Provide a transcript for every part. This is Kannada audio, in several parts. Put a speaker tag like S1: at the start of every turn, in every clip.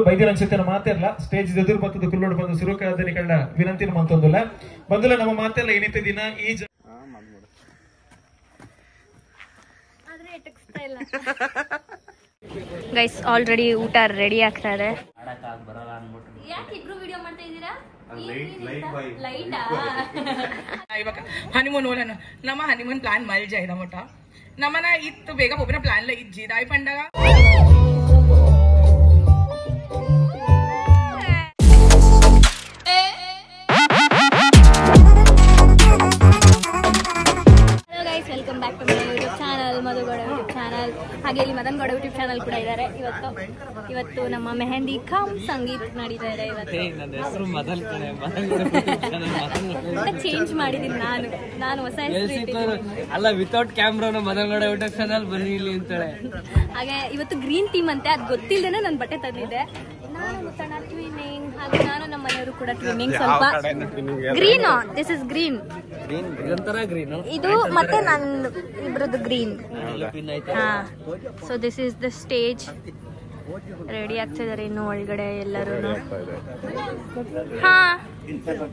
S1: ಬೈದಿನ ಅನ್ಸುತ್ತೆ ಮಾತೆಲ್ಲ ಸ್ಟೇಜ್ ಎದುರು ಬರ್ತದ ಕುಲ್ಲೋಡು ಬಂದು ಸುರುಕಾದನಿ ಕಳ್ಳ ವಿನಂತಿನ ಮಂತೊಂದುಲ್ಲ ಬಂದುಲ ನಮ್ಮ ಮಾತೆಲ್ಲ ಏನಿತ್ತು ದಿನ ಈ
S2: ಗೈಸ್ ಆಲ್ರೆಡಿ ಊಟ ರೆಡಿ ಆಗ್ತಾ ಇದೆ.
S3: हनीमून नम हनीमून प्लान मल जायदा मोठा नमना इत बेग पोपिन प्लान ला इज्जी दाई पंडगा
S2: welcome back to my YouTube channel Madhu Gowda YouTube channel ಹಾಗೆ ಇಲ್ಲಿ ಮದನ್ ಗೌಡ ಯೂಟ್ಯೂಬ್ ಚಾನಲ್ ಕೂಡ ಇದ್ದಾರೆ. ಇವತ್ತು ನಮ್ಮ ಮೆಹಂದಿ ಕಮ್ ಸಂಗೀತ್ ನಡೀತಾ ಇದೆ. ಇವತ್ತು ಚೇಂಜ್ ಮಾಡಿದೀನಿ ನಾನು ಹೊಸ
S4: ಅಲ್ಲ without camera Madan Gowda YouTube channel ಬನ್ನಿ ಇಲ್ಲಿ ಅಂತಾಳೆ.
S2: ಹಾಗೆ ಇವತ್ತು ಗ್ರೀನ್ ಥೀಮ್ ಅಂತೆ, ಅದು ಗೊತ್ತಿಲ್ಲದೇನೆ ನಾನು ಬಟ್ಟೆ ತಂದಿದ್ದೆ. ನಾನು ಮುತ್ತಣ್ಣ ಟ್ವಿನ್ನಿಂಗ್, ಹಾಗೆ ನಾನು ನಮ್ಮ ಮನೆಯವರು ಕೂಡ ಟ್ವಿನ್ನಿಂಗ್. ಸ್ವಲ್ಪ ಗ್ರೀನ್, ದಿಸ್ ಇಸ್ ಗ್ರೀನ್, ಇದು ಮತ್ತೆ ನನ್ನ ಇಬ್ರದ್ದು ಗ್ರೀನ್. ಹಾ, so this is the stage. Ready ಆಗ್ತಿದ್ದಾರೆ ಇನ್ನು ಒಳಗಡೆ ಎಲ್ಲರೂ. ಹಾ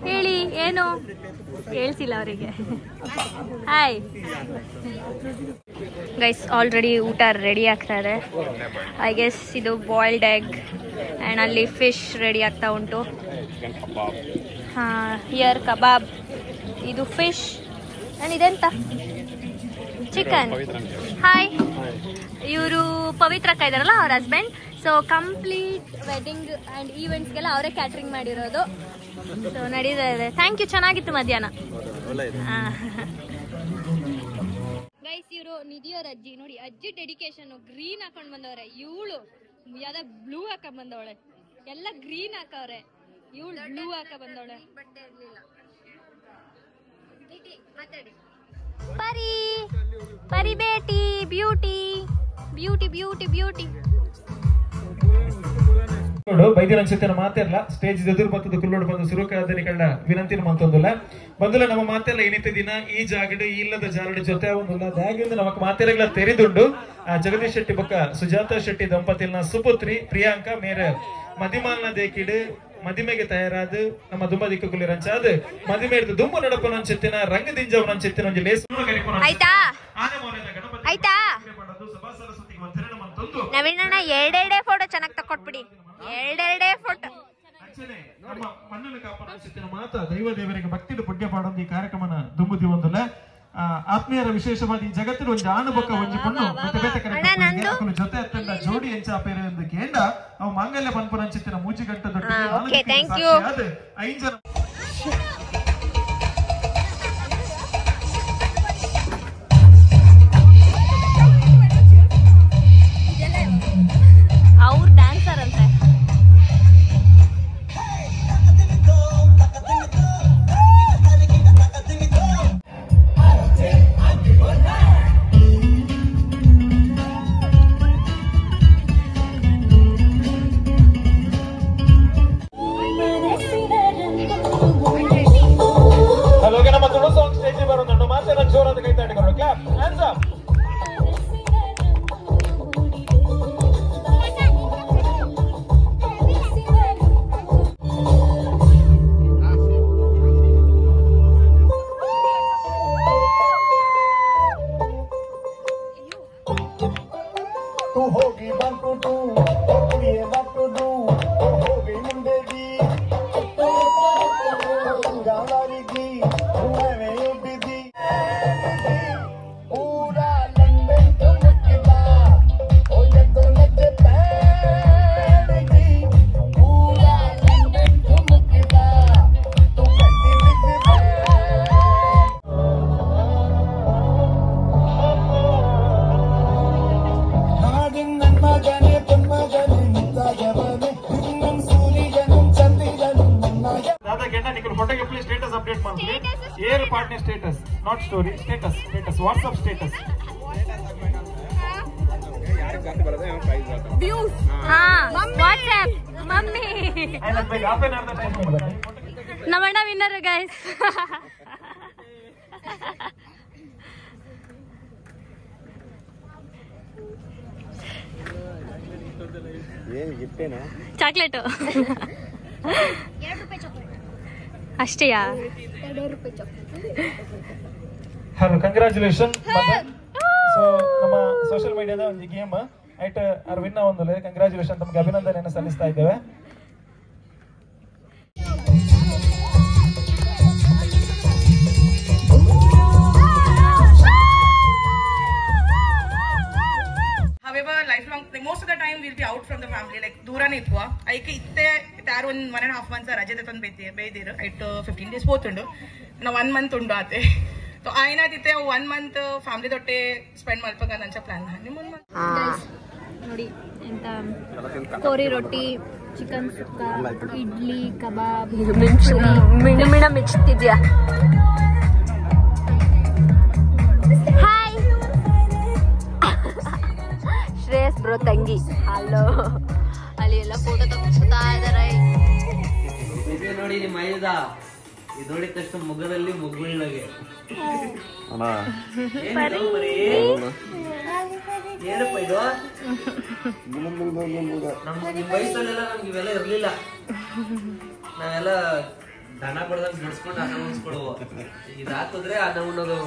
S2: ಹೇಳಿ, ಏನು ಹೇಳ್ಸಿಲ್ಲ ಅವರಿಗೆ. ಹಾಯ್ ಗೈಸ್, ಆಲ್ರೆಡಿ ಊಟ ರೆಡಿ ಆಗ್ತಾ ಇದೆ. ಐ ಗೆಸ್ ಇದು ಬಾಯ್ಲ್ಡ್ ಎಗ್ ಆ್ಯಂಡ್ ಅಲ್ಲಿ ಫಿಶ್ ರೆಡಿ ಆಗ್ತಾ ಉಂಟು. ಹಾಂ, ಹಿಯರ್ ಕಬಾಬ್, ಇದು ಫಿಶ್ ಆ್ಯಂಡ್ ಇದೆಂತ ಚಿಕನ್. ಹಾಯ್, ಇವರು ಪವಿತ್ರ ಅಕ್ಕ ಇದಾರಲ್ಲ, ಅವ್ರ husband. So complete wedding and ಈವೆಂಟ್ಸ್ಗೆಲ್ಲ ಅವರೇ ಕ್ಯಾಟ್ರಿಂಗ್ ಮಾಡಿರೋದು. ಸೊ ನಡೀತಾ ಇದೆ. ಥ್ಯಾಂಕ್ ಯು, ಚೆನ್ನಾಗಿತ್ತು ಮಧ್ಯಾಹ್ನ. ಗೈಸ್, ಇವರು ನಿಧಿಯವ್ರ ಅಜ್ಜಿ ನೋಡಿ, ಅಜ್ಜಿ ಡೆಡಿಕೇಶನ್. ಗ್ರೀನ್ ಹಾಕೊಂಡ್ ಬಂದವ್ರೆ, ಇವಳು ಯಾವ್ದ ಬ್ಲೂ ಹಾಕ ಬಂದವಳೆ. ಎಲ್ಲ ಗ್ರೀನ್ ಹಾಕವ್ರೆ, ಇವಳು ಬ್ಲೂ ಹಾಕ ಬಂದವಳೆ. ಪರಿ ಪರಿ ಬೇಟಿ, ಬ್ಯೂಟಿ ಬ್ಯೂಟಿ ಬ್ಯೂಟಿ ಬ್ಯೂಟಿ.
S1: ಬೈದಿನ ಅನ್ಸುತ್ತೆ ಮಾತೆಲ್ಲ ಸ್ಟೇಜ್ ಎದುರು ಬರ್ತದ ಕುಲ್ಲೋಡು ಬಂದು ಸುರುಕಾದನಿ ಕಳ್ಳ ವಿನಂತಿನ ಮಂತೊಂದುಲ್ಲ ಬಂದುಲ ನಮ್ಮ ಮಾತೆಲ್ಲ ಏನಿತ್ತು ದಿನ ಈ ಜಾಗಡು ಇಲ್ಲದ ಜಾಲಡು ಜೊತೆ ಒಂದುಲ್ಲ ದಾಗಿಂದ ನಮಕ್ ಮಾತೆರೆಗಳ ತೆರೆದುಂಡು ಜಗದೀಶ್ ಶೆಟ್ಟಿ ಬೊಕ್ಕ ಸುಜಾತಾ ಶೆಟ್ಟಿ ದಂಪತಿಲ್ನ ಸುಪುತ್ರಿ ಪ್ರಿಯಾಂಕಾ ಮೇರೆ ಮದಿಮಾಲ್ನ ದೇಕಿಡು ಮದಿಮೆಗೆ ತಯಾರಾದ ನಮ್ಮ ದುಂಬ ದಿಕ್ಕುಲಿ ರಂಚಾದ ಮದಿಮೆ ಹಿಡಿದು ದುಂಬು ನಡಪನ ಅಂಚೆತ್ತಿನ ರಂಗದಿಂಜವನ ಅಂಚೆತ್ತಿನ ಒಂದು ಲೇಸ್
S2: ಆಯ್ತಾ ಆಯ್ತಾ ನವೀನಣ್ಣ ಎರಡೆರಡೇ ಫೋಟೋ ಚೆನ್ನಾಗಿ ತಕೊಟ್ಬಿಡಿ. ಎರಡೆರಡೇ ಫೋಟೋ
S1: ಮಣ್ಣನ್ನು ಕಾಪಾಡ ಮಾತಾ ದೈವ ದೇವರಿಗೆ ಭಕ್ತಿಡು ಪುಣ್ಯ ಪಾಡೊಂದು ಈ ಕಾರ್ಯಕ್ರಮನ ದುಂಬುದಿ ಒಂದಲ್ಲ ಆತ್ಮೀಯರ ವಿಶೇಷವಾಗಿ ಜಗತ್ತಿನ ಒಂದು ಆಣಬೊಕ್ಕ ಒಂಜಿ ಪಣ್ಣು ಬೇತೆ ಬೇತೆ ಕಡೆ ಜೊತೆ ಅತ್ತಂಡ ಜೋಡಿ ಎಂಚಾಪೇರು ಎಂದು ಕೇಂಡ ಅವು ಮಾಂಗಲ್ಯ ಪನ್ಪುರ ಅಂಚಿತ್ತಿನ ಮೂಜಿಗಂಟ ದೊಡ್ಡ 5 ಜನ
S2: ಅವ್ರ ಡ್ಯಾನ್ಸರ್ ಅಂತ.
S1: ನಮ್ಮ ತುಳು ಸಾಂಗ್ ಸ್ಟೇಜ್ ಬರೋದು ಮಾತೆಲ್ಲ ಜೋರಾದ ಕೈ ತಾಡಿಕೊಂಡು ಕ್ಲಾಪ್ ಹ್ಯಾಂಡ್ಸ್ ಅಪ್.
S5: तू होगी बाटू टू कुड़िए बाटू डू तू होगी मुंडे दी गालारी दी तू एवे बिदी पूरा लंदन चमकदा ओ जदों नचे पैड़गी पूरा लंदन चमकदा तू कट्टी विच
S1: ಫೋಟೋಗೆ ಪ್ಲೀಸ್ ಸ್ಟೇಟಸ್ ಅಪ್ಡೇಟ್ ಮಾಡ್ತೀವಿ. Our partner status, not story, status status WhatsApp status.
S2: Views ಹಾ ವಾಟ್ಸ್ಆಪ್ ಮಮ್ಮಿ ನಮ್ಮಣ್ಣ ವಿನ್ನರ್ ಗೈಸ್. ಚಾಕ್ಲೇಟು ಅಷ್ಟೇಯಾ?
S1: Hello, congratulation. ಸೊ ನಮ್ಮ ಸೋಷಿಯಲ್ ಮೀಡಿಯಾದ ಒಂದು ಗೇಮ್ ಐಟ್ ಅವ್ರು ವಿನ್ ಒಂದು ಕಂಗ್ರಾಚುಲೇಷನ್, ತಮಗೆ ಅಭಿನಂದನೆಯನ್ನು ಸಲ್ಲಿಸ್ತಾ ಇದ್ದೇವೆ.
S3: However, lifelong, like most of the time we'll be out from the family, like ದೂರನೇ ಇತ್ವ ಐಕೆ ಇತ್ತೆ ಯಾರು ಒಂದು 1.5 months ರಜೆ ತಗೊಂಡು ಬೇಯ್ದಿರು ಐಟ್ 15 days ಹೋತುಂಡು ನಾ 1 month ಉಂಡು ಆತೆ. ಸೊ ಆಯ್ನಾದಿತ್ತೆ 1 month ಫ್ಯಾಮಿಲಿ ತೊಟ್ಟೆ ಸ್ಪೆಂಡ್ ಮಾಡ್ಬೇಕ ನಂಚ ಪ್ಲಾನ್.
S2: ನೋಡಿ ಎಂತ ಕೋರಿ ರೊಟ್ಟಿ, ಚಿಕನ್ ಸುಕ್ಕ, ಇಡ್ಲಿ, ಕಬಾಬ್, ಮಿಣ ಮಿಚ್ತಿದ್ಯಾ? ಹಾಯ್ ಶ್ರೇಯಸ್ ಬ್ರೋ ತಂಗಿ. ಹಲೋ. ಅಲ್ಲಿ ಎಲ್ಲ ಫೋಟೋ ತಗೊಂಡ್ತಾ ಇದಾರೆ.
S4: ನೋಡಿ ನಿಮ್ಮ ಐದ ಇದು ನೋಡಿದ ತಕ್ಷಣ ಮುಖದಲ್ಲಿ ಮುಗ್ಬೀಳಗೆ ಏನಪ್ಪ ಇದು? ನಿಮ್ಮ ವಯಸ್ಸಲ್ಲೆಲ್ಲ ನಮ್ಗೆ ಇವೆಲ್ಲ ಇರ್ಲಿಲ್ಲ. ನಾವೆಲ್ಲ ದನ ಕೊಡ್ದಾಗ ಬಿಡಿಸ್ಕೊಂಡು ಅನ್ನ ಉಣಿಸ್ಕೊಡುವ. ಇದು ಹಾಕಿದ್ರೆ ಅನ್ನ ಉಣ್ಣೋದು,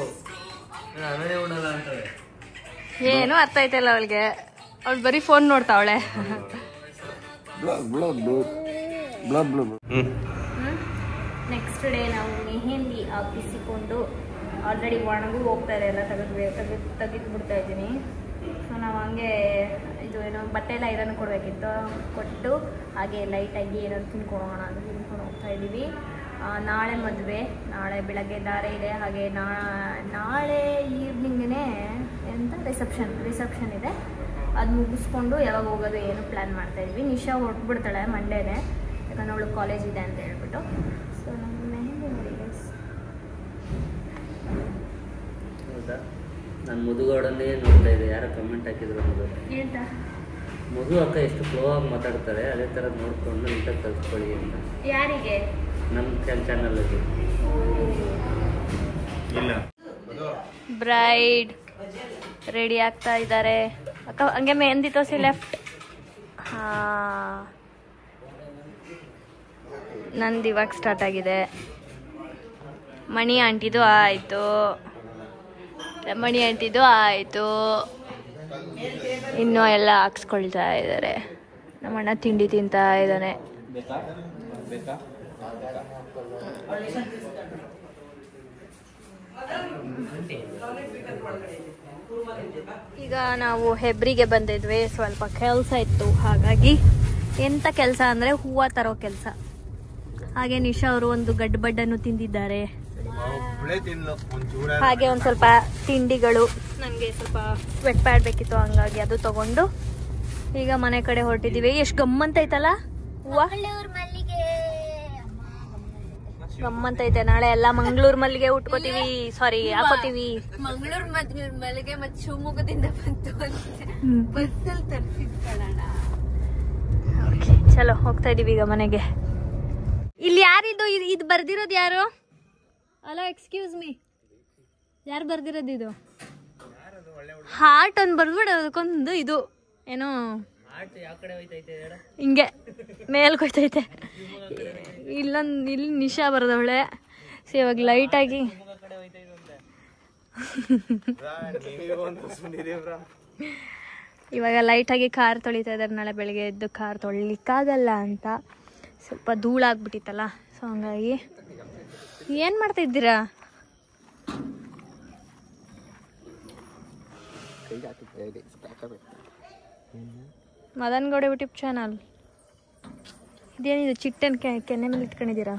S4: ಅನ್ನನೇ ಉಣ್ಣಲ್ಲ ಅಂತವೆ.
S2: ಏನು ಅರ್ಥ ಆಯ್ತಲ್ಲ ಅವಳಿಗೆ. ಅವಳು ಬರೀ ಫೋನ್ ನೋಡ್ತಾವಳೆ. ನೆಕ್ಸ್ಟ್ ಡೇ ನಾವು ಮೆಹಂದಿ ಹಾಕಿಸಿಕೊಂಡು ಆಲ್ರೆಡಿ ಒಣಗೂ ಹೋಗ್ತಾರೆ, ಎಲ್ಲ ತೆಗೆದು ಬಿಡ್ತಾ ಇದ್ದೀನಿ. ಸೊ ನಾವು ಹಂಗೆ ಇದು ಏನೋ ಬಟ್ಟೆ ಎಲ್ಲ ಐರನ್ ಕೊಡಬೇಕಿತ್ತು, ಕೊಟ್ಟು ಹಾಗೆ ಲೈಟಾಗಿ ಏನಾದ್ರು ತಿನ್ಕೊಳ್ಳೋಣ ಅಂತ ತಿನ್ಕೊಂಡು ಹೋಗ್ತಾ ಇದ್ದೀವಿ. ನಾಳೆ ಮದುವೆ, ನಾಳೆ ಬೆಳಗ್ಗೆ ದಾರೆ ಇದೆ. ಹಾಗೆ ನಾಳೆ ಈವ್ನಿಂಗೇ ಎಂತ ರಿಸೆಪ್ಷನ್ ಇದೆ. ಅದು ಮುಗಿಸ್ಕೊಂಡು ಯಾವಾಗ ಹೋಗೋದು ಏನು ಪ್ಲ್ಯಾನ್ ಮಾಡ್ತಾಯಿದ್ವಿ. ನಿಶಾ ಹೊರಟ್ಬಿಡ್ತಾಳೆ ಮಂಡೇನೆ, ಯಾಕಂದ್ರೆ ಅವಳು ಕಾಲೇಜ್ ಇದೆ ಅಂತ ಹೇಳ್ಬಿಟ್ಟು. ಸೊ ನಮ್ಮ ಮೆಹಂದಿ ನೋಡಿ ಗೈಸ್.
S4: ಹೌದಾ? ನಾನು ಮಧುಗೌಡನ್ನೇ ನೋಡ್ತಾ ಇದ್ದೆ, ಯಾರೋ ಕಮೆಂಟ್ ಹಾಕಿದ್ರು. ಮಧು ಅಕ್ಕ ಎಷ್ಟು ಫ್ಲೋ ಆಗಿ ಮಾತಾಡ್ತಾರೆ, ಅದೇ ಥರ ನೋಡ್ಕೊಂಡು ನೀಟಾಗಿ ಕಲ್ತ್ಕೊಳ್ಳಿ ಅಂತ.
S2: ಯಾರಿಗೆ?
S4: ನಮ್ಮ ಚಾನಲಲ್ಲಿ.
S2: ಬ್ರೈಡ್ ರೆಡಿ ಆಗ್ತಾ ಇದ್ದಾರೆ. ಅಕ್ಕ ಹಂಗೆ ಮೆಹಂದಿ ತೋರಿಸಿ ಲೆಫ್ಟ್. ನಂದು ಇವಾಗ ಸ್ಟಾರ್ಟ್ ಆಗಿದೆ. ಮಣಿ ಆಂಟಿದು ಆಯಿತು, ಇನ್ನೂ ಎಲ್ಲ ಹಾಕ್ಸ್ಕೊಳ್ತಾ ಇದ್ದಾರೆ. ನಮ್ಮಣ್ಣ ತಿಂಡಿ ತಿಂತಾ ಇದ್ದಾನೆ. ಈಗ ನಾವು ಹೆಬ್ರಿಗೆ ಬಂದಿದ್ವಿ, ಸ್ವಲ್ಪ ಕೆಲಸ ಇತ್ತು. ಹಾಗಾಗಿ ಎಂತ ಕೆಲಸ ಅಂದರೆ ಹೂವು ತರೋ ಕೆಲಸ. ಹಾಗೆ ನಿಶಾ ಅವರು ಒಂದು ಗಡ್ಬಡ್ಡನ್ನು ತಿಂದಿದ್ದಾರೆ. ಹಾಗೆ ಒಂದು ಸ್ವಲ್ಪ ತಿಂಡಿಗಳು, ನನಗೆ ಸ್ವಲ್ಪ ಸ್ವೆಟ್ ಪ್ಯಾಡ್ ಬೇಕಿತ್ತು, ಹಂಗಾಗಿ ಅದು ತಗೊಂಡು ಈಗ ಮನೆ ಕಡೆ ಹೊರಟಿದ್ದೀವಿ. ಎಷ್ಟು ಗಮ್ಮಂತೈತಲ್ಲ ಹೂವು, ಗಮ್ಮಂತೈತೆ. ನಾಳೆ ಎಲ್ಲ ಮಂಗಳೂರು ಮಲ್ಲಿಗೆ ಉಟ್ಕೋತೀವಿ, ಸಾರಿ ಹಾಕೋತೀವಿ.
S6: ಮಂಗಳೂರು ಮಲ್ಲಿಗೆ ಮತ್ತೆ ಶಿವಮೊಗ್ಗದಿಂದ ಬಂತು ಬಸ್ಸಲ್ಲಿ ತರಿಸಿಟ್ಕೊಳ್ಳೋಣ.
S2: ಚಲೋ ಹೋಗ್ತಾ ಇದೀವಿ ಈಗ ಮನೆಗೆ. ಇಲ್ಲಿ ಯಾರಿದು? ಇದು ಬರ್ದಿರೋದು ಯಾರು? ಅಲೋ ಎಕ್ಸ್ಕ್ಯೂಸ್ ಮೀ, ಯಾರು ಬರ್ದಿರೋದು ಇದು? ಹಾರ್ಟ್ ಒಂದು ಬರ್ಬಿಡೋದಕ್ಕೊಂದು ಇದು ಏನೋ ಹಿಂಗೆ ಮೇಲ್ಕೋಯ್ತೈತೆ. ಇಲ್ಲಿ ನಿಶಾ ಬರೋದವಳೆ. ಸೊ ಇವಾಗ ಲೈಟಾಗಿ ಕಾರ್ ತೊಳಿತಾ ಇದ್ದಾರೆ. ನಾಳೆ ಬೆಳಿಗ್ಗೆ ಎದ್ದು ಕಾರ್ ತೊಳಿಲಿಕ್ಕಾಗಲ್ಲ ಅಂತ ಸ್ವಲ್ಪ ಧೂಳಾಗ್ಬಿಟ್ಟಿತ್ತಲ್ಲ, ಸೊ ಹಂಗಾಗಿ. ಏನು ಮಾಡ್ತಾ ಇದ್ದೀರಾ? Madan Gowda YouTube channel. ಇದೇನಿದು ಚಿಟ್ಟನ್ ಕೆನ್ನೆ ಮೇಲೆ ಇಟ್ಕೊಂಡಿದ್ದೀರಾ?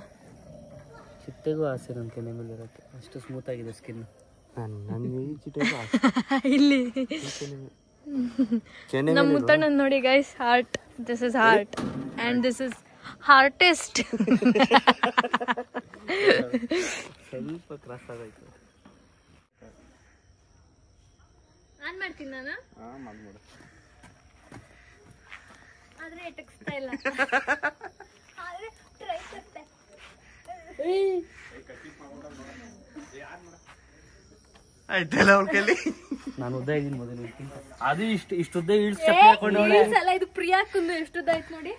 S4: ಚಿಟ್ಟೆಗೂ ಆಸೆ ನನ್ನ ಕೆನ್ನೆ ಮೇಲೆ ಇರೋಕ್ಕೆ, ಅಷ್ಟು ಸ್ಮೂತ್ ಆಗಿದೆ ಸ್ಕಿನ್.
S2: ಇಲ್ಲಿ ನಮ್ಮ ಮುತ್ತಣ್ಣ ನೋಡಿ guys, heart. This is heart and this is heartest.
S4: ಸ್ವಲ್ಪ ಕ್ರಾಸ್ ಆಗೋಯ್ತು.
S2: ಆನ್ ಮಾಡ್ತೀನಿ ನಾನು, ಆದ್ರೆ ಎಟಕ್ಸ್ತಾ ಇಲ್ಲ.
S7: ಆಯ್ತಲ್ಲ ಅವ್ರ ಕೈಲಿ.
S4: ನಾನು ಉದ್ದ ಇದೀನಿ ಮೊದಲು ಅದು ಇಷ್ಟು ಉದ್ದ ಇಳಿಸ್ ಚಪ್ಪಲಿ ಹಾಕೊಂಡವಳೆ.
S2: ಇದು ಪ್ರಿಯಾ ಕುಂದು ಎಷ್ಟು ಉದ್ದ ಆಯ್ತು ನೋಡಿ.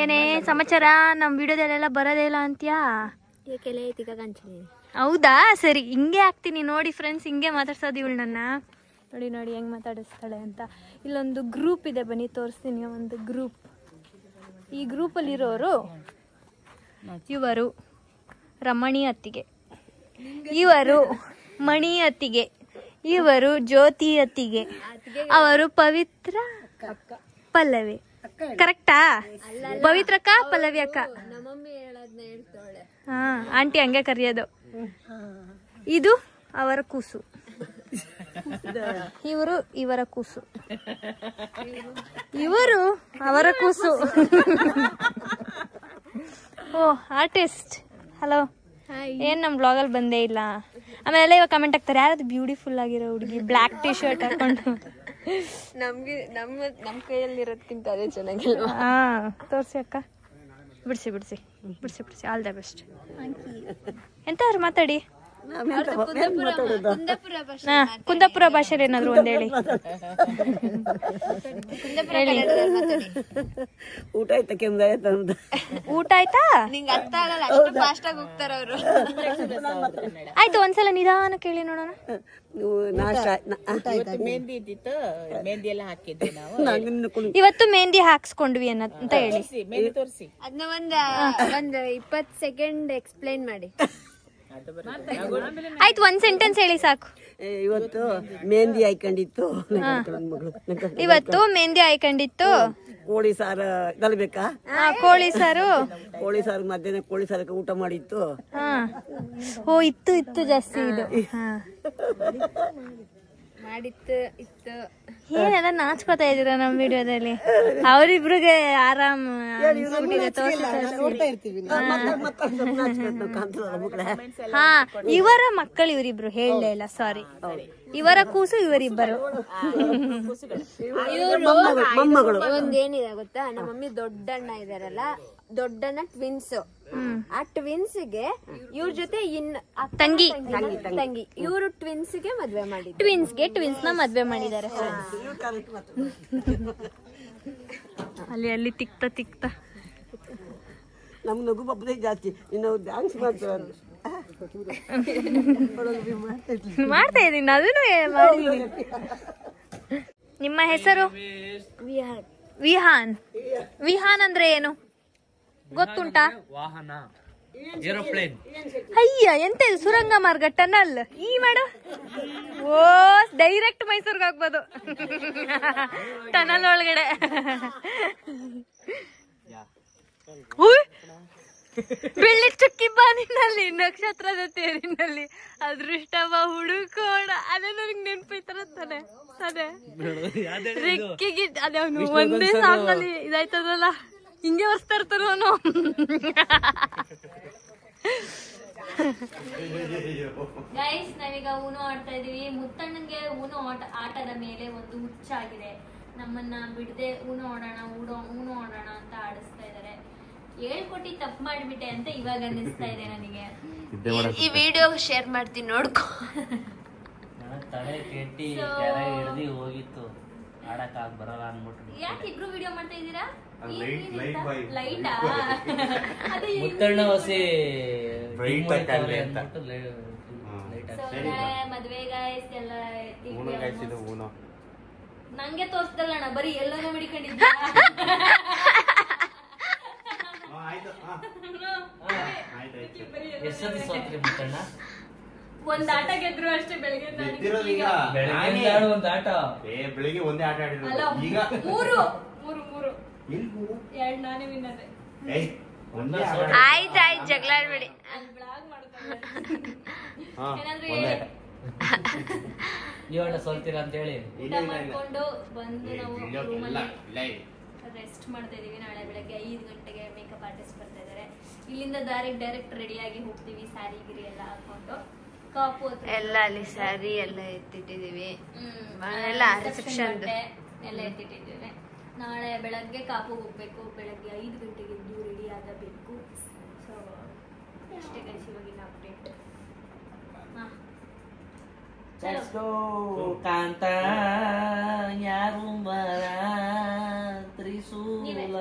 S2: ಏನೇ ಸಮಾಚಾರ? ನಮ್ ವಿಡಿಯೋದಲ್ಲೆಲ್ಲ ಬರೋದೇ ಇಲ್ಲ ಅಂತ್ಯಾ? ಹೌದಾ, ಸರಿ ಹಿಂಗೆ ಹಾಕ್ತೀನಿ ನೋಡಿ ಫ್ರೆಂಡ್ಸ್. ಹಿಂಗೆ ಮಾತಾಡ್ಸೋದು ಇವಳು ನನ್ನ. ನೋಡಿ ನೋಡಿ ಹೆಂಗ್ ಮಾತಾಡಿಸ್ತಾಳೆ ಅಂತ. ಇಲ್ಲೊಂದು ಗ್ರೂಪ್ ಇದೆ, ಬನ್ನಿ ತೋರಿಸ್ತೀನಿ. ಒಂದು ಗ್ರೂಪ್. ಈ ಗ್ರೂಪಲ್ಲಿರೋರು ಇವರು ರಮಣಿ ಅತ್ತಿಗೆ, ಇವರು ಮಣಿ ಅತ್ತಿಗೆ, ಇವರು ಜ್ಯೋತಿ ಅತ್ತಿಗೆ, ಅವರು ಪವಿತ್ರ ಪಲ್ಲವಿ. ಕರೆಕ್ಟಾ? ಪವಿತ್ರ ಅಕ್ಕ, ಪಲ್ಲವಿ ಅಕ್ಕ. ಹಾ, ಆಂಟಿ ಹಂಗೆ ಕರೆಯೋದು. ಇದು ಅವರ ಕೂಸು, ಇವರು ಇವರ ಕೂಸು, ಇವರು ಅವರ ಕೂಸು. ಓ ಆರ್ಟಿಸ್ಟ್, ಹಲೋ. ಏನ್ ನಮ್ ಬ್ಲಾಗಲ್ಲಿ ಬಂದೇ ಇಲ್ಲ. ಆಮೇಲೆ ಇವಾಗ ಕಮೆಂಟ್ ಹಾಕ್ತಾರೆ, ಯಾರದು ಬ್ಯೂಟಿಫುಲ್ ಆಗಿರೋ ಹುಡುಗಿ ಬ್ಲ್ಯಾಕ್ ಟಿ ಶರ್ಟ್ ಹಾಕೊಂಡು.
S6: ನಮ್ ಕೈಯಲ್ಲಿ ಇರೋದ್ಕಿಂತ ಅದೇ ಚೆನ್ನಾಗಿಲ್ವಾ?
S2: ಹಾ, ತೋರ್ಸಿ ಅಕ್ಕ. ಬಿಡ್ಸಿ ಬಿಡ್ಸಿ ಬಿಡ್ಸಿ ಬಿಡ್ಸಿ. All the best. ಎಂತಾದ್ರು ಮಾತಾಡಿ. ಕುಂದಾಪುರ ಭಾಷೆಲಿ ಏನಾದ್ರು ಒಂದ್ ಹೇಳಿ.
S8: ಊಟ ಆಯ್ತಾ?
S2: ಊಟ ಆಯ್ತಾ?
S6: ನಿಂಗೆ ಅರ್ಥ ಆಗಲ್ಲ, ಅಷ್ಟು ಫಾಸ್ಟ್ ಆಗಿ ಹೋಗ್ತಾರ ಅವರು.
S2: ಆಯ್ತು, ಒಂದ್ಸಲ ನಿಧಾನ ಕೇಳಿ ನೋಡೋಣ. ಇವತ್ತು ಮೆಹಂದಿ ಹಾಕ್ಸ್ಕೊಂಡ್ವಿ ಅಂತ ಹೇಳಿ.
S6: ಅದನ್ನ ಒಂದ್ 20 ಸೆಕೆಂಡ್ ಎಕ್ಸ್ಪ್ಲೈನ್ ಮಾಡಿ.
S2: ಆಯ್ತು, ಒಂದ್ ಸೆಂಟೆನ್ಸ್ ಹೇಳಿ ಸಾಕು.
S8: ಇವತ್ತು ಮೆಹಂದಿ ಹಾಕೊಂಡಿತ್ತು.
S2: ಇವತ್ತು ಮೆಹಂದಿ ಹಾಕೊಂಡಿತ್ತು.
S8: ಕೋಳಿ ಸಾರು ತಲಬೇಕಾ?
S2: ಕೋಳಿ ಸಾರು.
S8: ಕೋಳಿ ಸಾರು ಮಧ್ಯಾಹ್ನ ಕೋಳಿ ಸಾರಕ್ಕೆ ಊಟ ಮಾಡಿತ್ತು.
S2: ಓ, ಇತ್ತು ಜಾಸ್ತಿ ಇದು.
S6: ಮಾಡಿತ್ತು ಇತ್ತು.
S2: ಏನೆಲ್ಲ ನಾಚ್ಕೋತಾ ಇದೀರ ನಮ್ ವಿಡಿಯೋದಲ್ಲಿ? ಅವರಿಬ್ರಿಗೆ ಆರಾಮ್ ಹಾ, ಇವರ ಮಕ್ಕಳು ಇವರಿಬ್ರು. ಹೇಳಲೇ ಇಲ್ಲ, ಸಾರಿ. ಇವರ ಕೂಸು ಇವರಿಬ್ಬರು.
S6: ಒಂದೇನಿದೆ ಗೊತ್ತಾ, ನಮ್ಮ ಮಮ್ಮಿ ದೊಡ್ಡಣ್ಣ ಇದಾರಲ್ಲ, ದೊಡ್ಡಣ್ಣ ಟ್ವಿನ್ಸ್. ಆ ಟ್ವಿನ್ಸ್ ಗೆ ಇವ್ರ ಜೊತೆ
S2: ತಂಗಿ
S6: ಇವರು ಟ್ವಿನ್ಸ್ ಗೆ ಮದ್ವೆ ಮಾಡಿದ್ರು.
S2: ಟ್ವಿನ್ಸ್ ನ ಮದ್ವೆ ಮಾಡಿದ್ದಾರೆ. ಅಲ್ಲಿ ತಿಕ್ತ
S8: ನಮ್ ನಗು ಬಬ್ಬದೇ ಜಾಸ್ತಿ. ಇನ್ನು ಡ್ಯಾನ್ಸ್ ಮಾಡ್ತಾರೆ.
S2: ಮಾಡ್ತಾ ಇದೀನಿ, ಅದನ್ನು ಮಾಡಿದೀನಿ. ನಿಮ್ಮ ಹೆಸರು? ವಿಹಾನ್. ವಿಹಾನ್ ಅಂದ್ರೆ ಏನು ಗೊತ್ತುಂಟಾ?
S4: ವಾಹನ, ಏರೋಪ್ಲೇನ್.
S2: ಅಯ್ಯ, ಎಂತ ಇದು? ಸುರಂಗ ಮಾರ್ಗ, ಟನಲ್. ಈ ಮಾಡು. ಓ, ಡೈರೆಕ್ಟ್ ಮೈಸೂರ್ಗೆ ಹೋಗ್ಬೋದು ಟನಲ್ ಒಳಗಡೆ. ಬೆಳ್ಳಿ ಚುಕ್ಕಿ ಬಾನಿನಲ್ಲಿ, ನಕ್ಷತ್ರದ ತೇರಿನಲ್ಲಿ, ಅದೃಷ್ಟವ ಹುಡುಕೋಣ. ಅದೇ ನನಗೆ ನೆನ್ಪೈತಾರ ತಾನೆ. ಅದೇ ರೆಕ್ಕಿಗೆ ಅದೇ ಅವನು ಒಂದೇ ಸಾಂಗ್ ಅಲ್ಲಿ ಇದಾಯ್ತದಲ್ಲ, ಹಿಂಗೆ ಹೊಸ್ತಾ ಇರ್ತಾರ ಅವನು. ಗೈಸ್, ನಾವೀಗ ಊನೋ ಆಡ್ತಾ ಇದೀವಿ. ಮುತ್ತಣ್ಣಂಗೆ ಊನೋ ಆಟದ ಮೇಲೆ ಒಂದು ಹುಚ್ಚಾಗಿದೆ. ನಮ್ಮನ್ನ ಬಿಡದೆ ಊನೋ ಆಡೋಣ ಅಂತ ಆಡಿಸ್ತಾ ಇದಾರೆ. ಹೇಳ್ಕೊಟ್ಟಿ ತಪ್ಪು ಮಾಡಿಬಿಟ್ಟೆ ಅಂತ ಇವಾಗ ಅನ್ನಿಸ್ತಾ ಇದೆ ನನಗೆ.
S6: ಈ ವಿಡಿಯೋ ಶೇರ್ ಮಾಡ್ತೀನಿ, ನೋಡ್ಕೊ.
S4: ತಲೆ ಕೆಟ್ಟಿ ಕೆರೆ ಹಿಡ್ದಿ ಹೋಗಿತ್ತು, ಆಡಕ್ ಆಗ ಬರಲ್ಲ ಅನ್ಬಿಟ್ಟು.
S2: ಯಾಕೆ ಇಬ್ರು ವಿಡಿಯೋ ಮಾಡ್ತಾ ಇದ್ದೀರಾ?
S1: ಲೈಟಾ?
S4: ಮುತ್ತಣ್ಣ ಹೊಸಿ
S2: ಮದ್ವೆ ಗಾಯ್ಸ್ ಎಲ್ಲ ನಂಗೆ ತೋರ್ಸ್ದಲ್ಲಣ್ಣ, ಬರೀ ಎಲ್ಲಾನು ಹಿಡಿಕೊಂಡಿದ್ದ.
S4: ಎಷ್ಟೊತ್ತಿ ಸೋತ್ರಿ ಮುತ್ತಣ್ಣ?
S2: ಒಂದ್ ಆಟ ಗೆದ್ರು ಅಷ್ಟೇ. ಬೆಳಗ್ಗೆ
S4: ಒಂದ್ ಆಟ,
S1: ಬೆಳಿಗ್ಗೆ ಒಂದೇ ಆಟ ಆಡಿರೋದು. ಈಗ
S2: ಮೂರು ಎರಡು ನಾನೇ ವಿನ್ ಆದೆ.
S6: ಆಯ್ತು ಜಗಳ ಆಡ್ಬೇಡಿ.
S4: ನೀವಣ್ಣ ಸೋಲ್ತೀರಾ ಅಂತ ಹೇಳಿ
S2: ಊಟ ಮಾಡ್ಕೊಂಡು ಬಂದು ನಾವು ರೂಮಲ್ಲಿ ರೆಸ್ಟ್ ಮಾಡ್ತಾ ಇದೀವಿ. ನಾಳೆ ಬೆಳಗ್ಗೆ 5 ಗಂಟೆಗೆ ಮೇಕಪ್ ಆರ್ಟಿಸ್ಟ್ ಬರ್ತಾ ಇದಾರೆ. ಇಲ್ಲಿಂದ ಡೈರೆಕ್ಟ್ ರೆಡಿಯಾಗಿ ಹೋಗ್ತೀವಿ, ಸ್ಯಾರಿ ಗಿರಿ ಎಲ್ಲ ಹಾಕೊಂಡು. ಕಾಪು
S6: ಎಲ್ಲ ಅಲ್ಲಿ ಸ್ಯಾರಿ ಎಲ್ಲ ಎತ್ತಿಟ್ಟಿದೀವಿ, ರಿಸೆಪ್ಷನ್
S2: ಎಲ್ಲ ಎತ್ತಿಟ್ಟಿದ್ದೇವೆ. ನಾಳೆ ಬೆಳಗ್ಗೆ ಕಾಪುಗೆ ಹೋಗ್ಬೇಕು. ಬೆಳಗ್ಗೆ 5 ಗಂಟೆಗೆ ಎದ್ದು ರೆಡಿ ಆಗಬೇಕು. ಸೊ ಅಷ್ಟೇ ಗೈಸ್ ಇವಾಗಿನ ಅಪ್ಡೇಟ್.
S4: Let's go ಕಾಂತ ಯಾರು ಮರ ತ್ರಿಶೂಲ